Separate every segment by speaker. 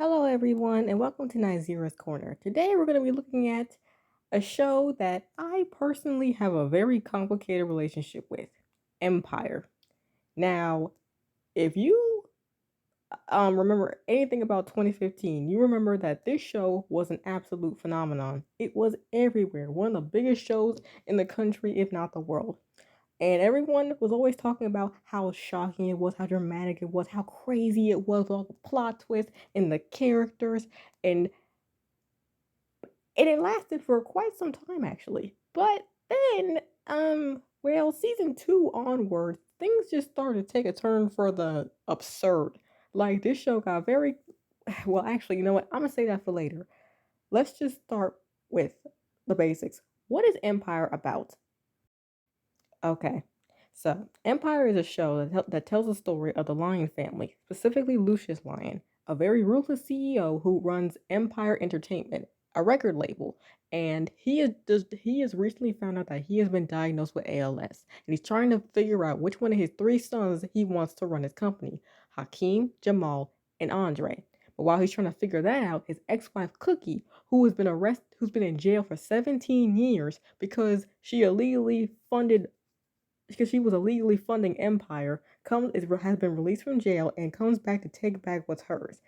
Speaker 1: Hello, everyone, and welcome to Nigeria's Corner. Today, we're going to be looking at a show that I personally have a very complicated relationship with, Empire. Now, if you remember anything about 2015, you remember that this show was an absolute phenomenon. It was everywhere, one of the biggest shows in the country, if not the world. And everyone was always talking about how shocking it was, how dramatic it was, how crazy it was, all the plot twists and the characters. And it lasted for quite some time actually. But then, season two onward, things just started to take a turn for the absurd. Like this show got very well, actually, you know what? I'm gonna say that for later. Let's just start with the basics. What is Empire about? Okay. So, Empire is a show that tells the story of the Lion family, specifically Lucius Lyon, a very ruthless CEO who runs Empire Entertainment, a record label, and he has recently found out that he has been diagnosed with ALS, and he's trying to figure out which one of his three sons he wants to run his company, Hakeem, Jamal, and Andre. But while he's trying to figure that out, his ex-wife Cookie, who's been in jail for 17 years because she was illegally funding Empire, has been released from jail and comes back to take back what's hers,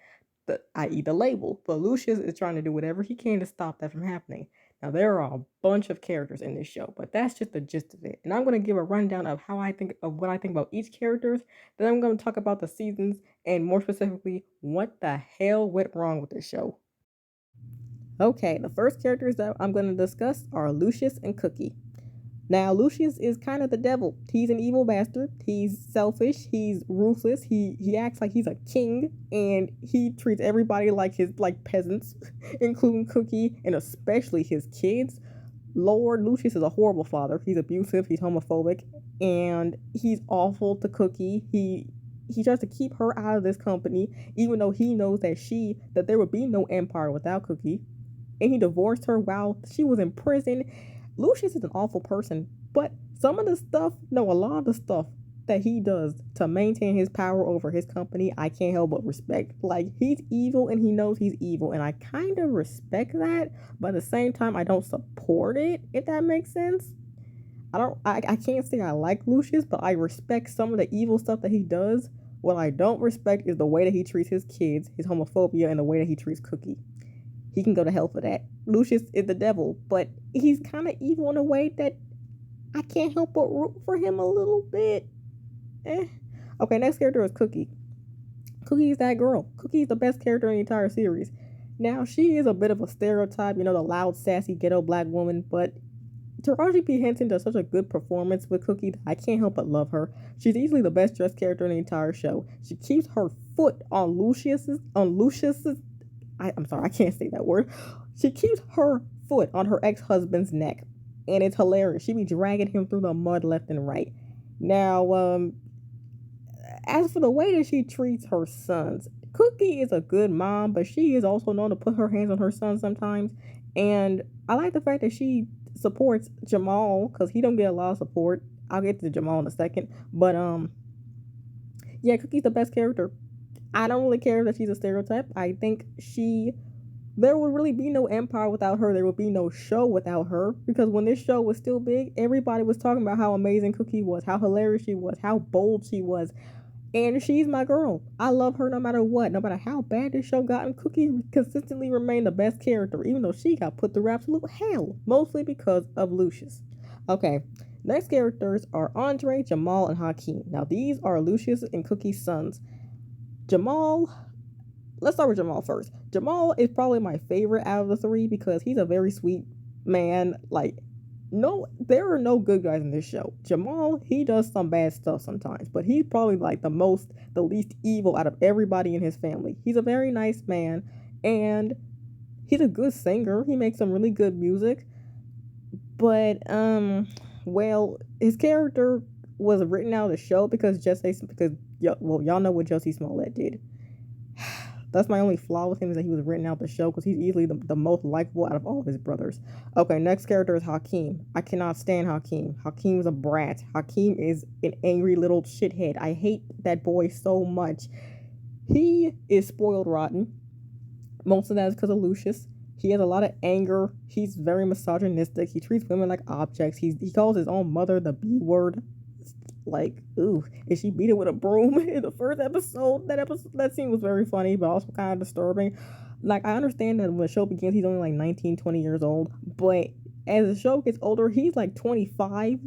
Speaker 1: i.e. the label. But Lucius is trying to do whatever he can to stop that from happening. Now there are a bunch of characters in this show, but that's just the gist of it. And I'm going to give a rundown of what I think about each characters. Then I'm going to talk about the seasons and more specifically what the hell went wrong with this show. Okay, the first characters that I'm going to discuss are Lucius and Cookie. Now, Lucius is kind of the devil. He's an evil bastard. He's selfish. He's ruthless. He acts like he's a king, and he treats everybody like peasants, including Cookie and especially his kids. Lord Lucius is a horrible father. He's abusive. He's homophobic, and he's awful to Cookie. He tries to keep her out of this company, even though he knows that there would be no empire without Cookie, and he divorced her while she was in prison. Lucius is an awful person, but some of the stuff, no, a lot of the stuff that he does to maintain his power over his company, I can't help but respect. Like, he's evil and he knows he's evil, and I kind of respect that, but at the same time, I don't support it, if that makes sense. I can't say I like Lucius, but I respect some of the evil stuff that he does. What I don't respect is the way that he treats his kids, his homophobia, and the way that he treats Cookie. He can go to hell for that. Lucius is the devil, but he's kind of evil in a way that I can't help but root for him a little bit. Eh. Okay, next character is Cookie. Cookie is that girl. Cookie is the best character in the entire series. Now, she is a bit of a stereotype, the loud, sassy, ghetto black woman, but Taraji P. Henson does such a good performance with Cookie that I can't help but love her. She's easily the best dressed character in the entire show. She keeps her foot on Lucius's I'm sorry, I can't say that word. She keeps her foot on her ex-husband's neck, and it's hilarious. She be dragging him through the mud left and right. Now, as for the way that she treats her sons, Cookie is a good mom, but she is also known to put her hands on her son sometimes. And I like the fact that she supports Jamal because he don't get a lot of support. I'll get to Jamal in a second, but yeah, Cookie's the best character. I don't really care that she's a stereotype. I think there would really be no empire without her. There would be no show without her. Because when this show was still big, everybody was talking about how amazing Cookie was, how hilarious she was, how bold she was. And she's my girl. I love her no matter what. No matter how bad this show got, and Cookie consistently remained the best character, even though she got put through absolute hell, mostly because of Lucius. Okay, next characters are Andre, Jamal, and Hakeem. Now, these are Lucius and Cookie's sons. Jamal, let's start with Jamal first. Jamal is probably my favorite out of the three because he's a very sweet man. Like, no, there are no good guys in this show. Jamal, he does some bad stuff sometimes, but he's probably like the least evil out of everybody in his family. He's a very nice man, and he's a good singer. He makes some really good music, but his character was written out of the show because y'all know what Jussie Smollett did. That's my only flaw with him is that he was written out the show because he's easily the most likable out of all of his brothers. Okay, next character is Hakeem. I cannot stand Hakeem. Hakeem is a brat. Hakeem is an angry little shithead. I hate that boy so much. He is spoiled rotten. Most of that is because of Lucius. He has a lot of anger. He's very misogynistic. He treats women like objects. He calls his own mother the B word. Like, ooh, and she beat it with a broom in the first episode. That scene was very funny, but also kind of disturbing. Like, I understand that when the show begins, he's only like 19, 20 years old, but as the show gets older, he's like 25,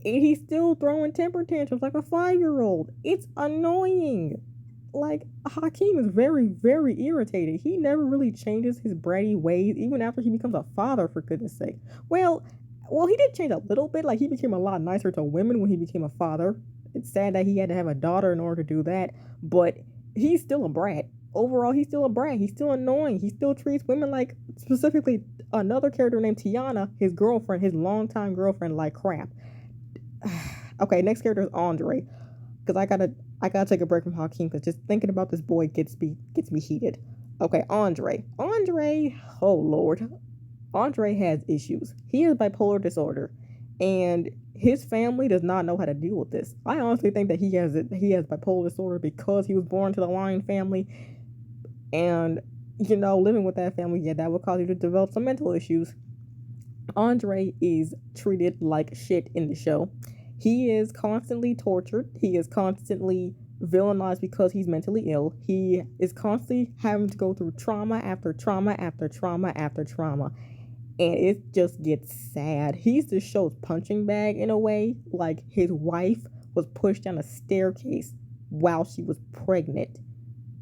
Speaker 1: and he's still throwing temper tantrums like a 5-year old. It's annoying. Like, Hakeem is very, very irritated. He never really changes his bratty ways, even after he becomes a father, for goodness sake. Well, he did change a little bit. Like, he became a lot nicer to women when he became a father. It's sad that he had to have a daughter in order to do that, but he's still a brat. Overall, he's still a brat. He's still annoying. He still treats women like, specifically, another character named Tiana, his girlfriend, his longtime girlfriend, like crap. Okay, next character is Andre, because I gotta take a break from Hakeem, because just thinking about this boy gets me heated. Okay, Andre. Oh Lord. Andre has issues. He has bipolar disorder, and his family does not know how to deal with this. I honestly think that he has bipolar disorder because he was born to the Lion family, and living with that family, yeah, that would cause you to develop some mental issues. Andre is treated like shit in the show. He is constantly tortured. He is constantly villainized because he's mentally ill. He is constantly having to go through trauma after trauma after trauma after trauma. And it just gets sad. He's the show's punching bag in a way. Like, his wife was pushed down a staircase while she was pregnant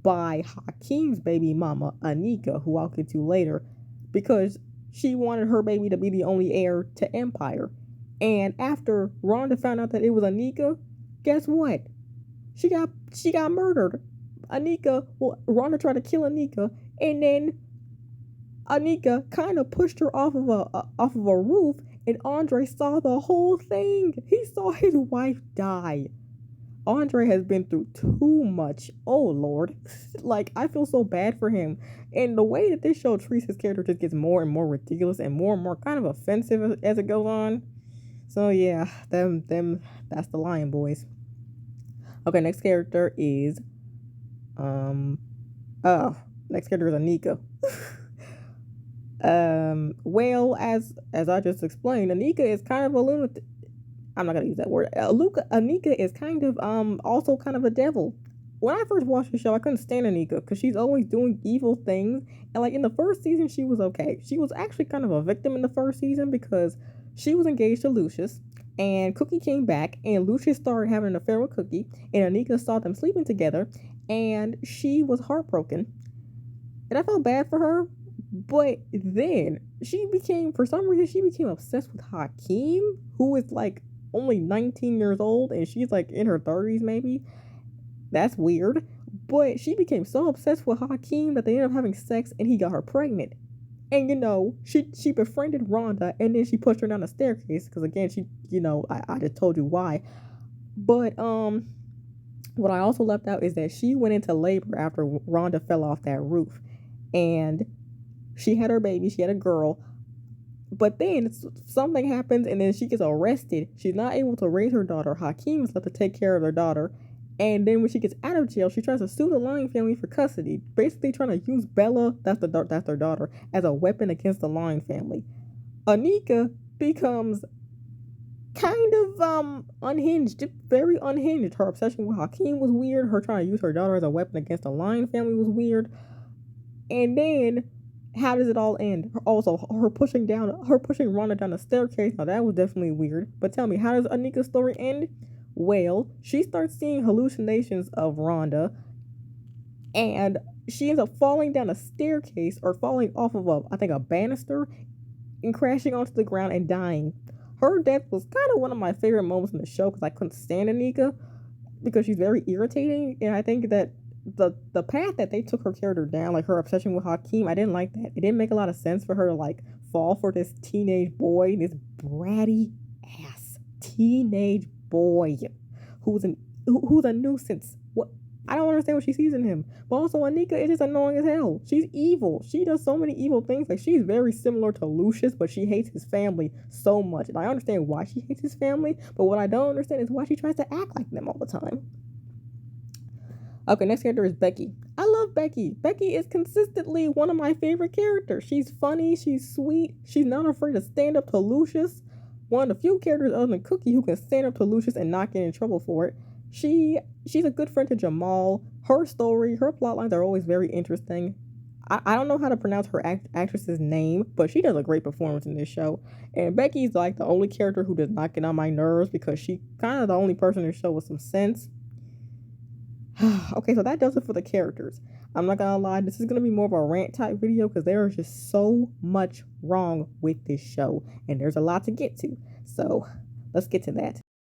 Speaker 1: by Hakeem's baby mama, Anika, who I'll get to later, because she wanted her baby to be the only heir to Empire. And after Rhonda found out that it was Anika, guess what? She got murdered. Rhonda tried to kill Anika, and then Anika kind of pushed her off of a roof, and Andre saw the whole thing. He saw his wife die. Andre has been through too much. Oh Lord. Like, I feel so bad for him. And the way that this show treats his character just gets more and more ridiculous and more kind of offensive as it goes on. So yeah, that's the Lion Boys. Okay, next character is um oh, next character is Anika. Well, as I just explained, Anika is kind of a lunatic. I'm not gonna use that word. Anika is kind of also kind of a devil. When I first watched the show, I couldn't stand Anika because she's always doing evil things. And like in the first season, she was okay. She was actually kind of a victim in the first season because she was engaged to Lucius, and Cookie came back, and Lucius started having an affair with Cookie, and Anika saw them sleeping together, and she was heartbroken. And I felt bad for her, but then for some reason, she became obsessed with Hakeem, who is like only 19 years old, and she's like in her 30s maybe. That's weird. But she became so obsessed with Hakeem that they ended up having sex, and he got her pregnant. And she befriended Rhonda, and then she pushed her down the staircase because again, I just told you why. But what I also left out is that she went into labor after Rhonda fell off that roof, and she had her baby. She had a girl. But then something happens, and then she gets arrested. She's not able to raise her daughter. Hakeem is left to take care of their daughter. And then when she gets out of jail, she tries to sue the Lion family for custody, basically trying to use Bella, that's their daughter, as a weapon against the Lion family. Anika becomes kind of unhinged, very unhinged. Her obsession with Hakeem was weird. Her trying to use her daughter as a weapon against the Lion family was weird. And then how does it all end? Also, her pushing Rhonda down the staircase. Now that was definitely weird. But tell me, how does Anika's story end? Well, she starts seeing hallucinations of Rhonda, and she ends up falling down a staircase or falling off of a banister and crashing onto the ground and dying. Her death was kind of one of my favorite moments in the show because I couldn't stand Anika because she's very irritating, and I think that the path that they took her character down, like her obsession with Hakeem, I didn't like that. It didn't make a lot of sense for her to like fall for this teenage boy, this bratty ass teenage boy who's a nuisance. What, I don't understand what she sees in him. But also Anika is just annoying as hell. She's evil. She does so many evil things. Like, she's very similar to Lucius, but she hates his family so much. And I understand why she hates his family, but what I don't understand is why she tries to act like them all the time. Okay, next character is Becky. I love Becky. Becky is consistently one of my favorite characters. She's funny, she's sweet, she's not afraid to stand up to Lucius. One of the few characters other than Cookie who can stand up to Lucius and not get in trouble for it. She's a good friend to Jamal. Her story, her plot lines are always very interesting. I don't know how to pronounce her actress's name, but she does a great performance in this show. And Becky's like the only character who does not get on my nerves because she kind of the only person in the show with some sense. Okay, so that does it for the characters. I'm not gonna lie, this is gonna be more of a rant type video because there is just so much wrong with this show, and there's a lot to get to. So let's get to that.